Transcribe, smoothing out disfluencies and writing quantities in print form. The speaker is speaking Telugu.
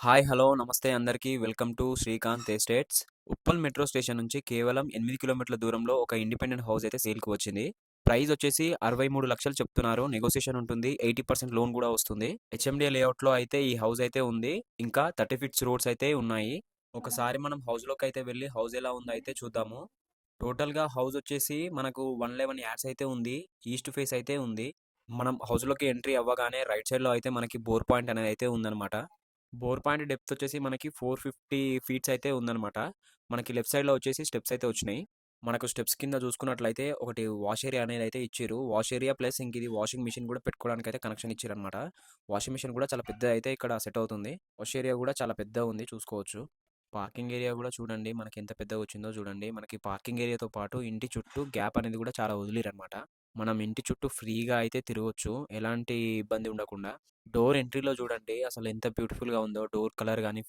హాయ్! హలో! నమస్తే అందరికీ. Welcome to Srikanth estates. Uppal metro station నుంచి కేవలం 8 కిలోమీటర్ల దూరంలో ఒక ఇండిపెండెంట్ హౌస్ అయితే సేల్‌కి వచ్చింది. ప్రైస్ వచ్చేసి 63,00,000 చెప్తున్నారు. నెగోషియేషన్ ఉంటుంది. 80% లోన్ గూడా వస్తుంది. హెచ్ఎండిఏ లేఅవుట్‌లో అయితే ఈ హౌస్ అయితే ఉంది. ఇంకా 30 ఫీట్స్ రోడ్స్ అయితే ఉన్నాయి. ఒకసారి మనం హౌస్‌లోకైతే వెళ్లి హౌస్ ఎలా ఉందో అయితే చూద్దాము. టోటల్‌గా హౌస్ వచ్చేసి మనకు 111 యార్డ్స్ అయితే ఉంది. ఈస్ట్ ఫేస్ అయితే ఉంది. మనం హౌస్‌లోకి ఎంట్రీ అవ్వగానే రైట్ సైడ్‌లో అయితే మనకి బోర్ పాయింట్ అనేది అయితే ఉందన్నమాట. బోర్ పాయింట్ డెప్త్ వచ్చేసి మనకి 450 ఫీట్స్ అయితే ఉందన్నమాట. మనకి లెఫ్ట్ సైడ్‌లో వచ్చేసి స్టెప్స్ అయితే వచ్చినాయి. మనకు స్టెప్స్ కింద చూసుకున్నట్లయితే ఒకటి వాష్ ఏరియా అనేది అయితే ఇచ్చిర్రు. వాష్ ఏరియా ప్లస్ ఇంక ఇది వాషింగ్ మిషన్ కూడా పెట్టుకోవడానికి అయితే కనెక్షన్ ఇచ్చిరన్నమాట. వాషింగ్ మిషన్ కూడా చాలా పెద్దది అయితే ఇక్కడ సెట్ అవుతుంది. వాష్ ఏరియా కూడా చాలా పెద్దగా ఉంది చూసుకోవచ్చు. పార్కింగ్ ఏరియా కూడా చూడండి మనకి ఎంత పెద్దగా వచ్చిందో చూడండి. మనకి పార్కింగ్ ఏరియాతో పాటు ఇంటి చుట్టూ గ్యాప్ అనేది కూడా చాలా వదిలిరన్నమాట. మనం ఇంటి చుట్టూ ఫ్రీగా అయితే తిరగొచ్చు. ఎలాంటి ఇబ్బంది ఉండకుండా. డోర్ ఎంట్రీలో చూడండి అసలు ఎంత బ్యూటిఫుల్‌గా ఉందో. డోర్ కలర్ గాని